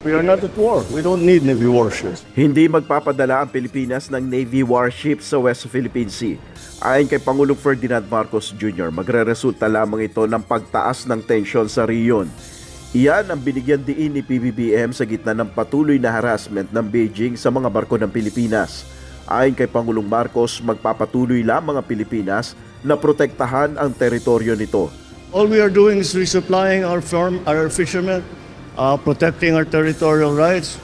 We are not at war. We don't need Navy warships. Hindi magpapadala ang Pilipinas ng Navy warships sa West Philippine Sea. Ayon kay Pangulong Ferdinand Marcos Jr., magreresulta lamang ito ng pagtaas ng tensyon sa riyon. Iyan ang binigyan diin ni PBBM sa gitna ng patuloy na harassment ng Beijing sa mga barko ng Pilipinas. Ayon kay Pangulong Marcos, magpapatuloy lamang ang Pilipinas na protektahan ang teritoryo nito. All we are doing is resupplying our fishermen, protecting our territorial rights.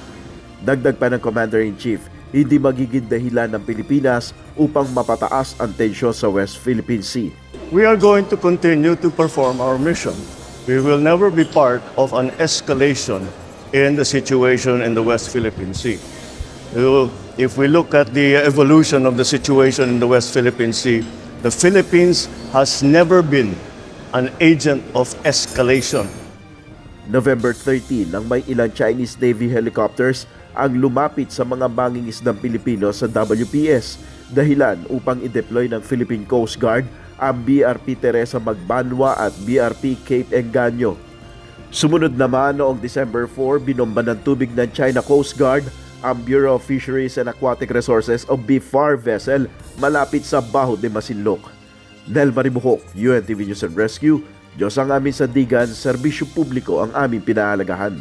Dagdag pa ng Commander-in-Chief, hindi magiging dahilan ng Pilipinas upang mapataas ang tensyon sa West Philippine Sea. We are going to continue to perform our mission. We will never be part of an escalation in the situation in the West Philippine Sea. If we look at the evolution of the situation in the West Philippine Sea, the Philippines has never been an agent of escalation. November 13 nang may ilang Chinese Navy helicopters ang lumapit sa mga mangingisdang Pilipino sa WPS, dahilan upang i-deploy ng Philippine Coast Guard ang BRP Teresa Magbanwa at BRP Cape Engaño. Sumunod naman noong December 4, binomba ng tubig ng China Coast Guard ang Bureau of Fisheries and Aquatic Resources o BFAR vessel malapit sa Baho de Masinloc. Nel Maribuhok, UNTV News and Rescue. Diyos ang aming sandigan, serbisyo publiko ang aming pinahalagahan.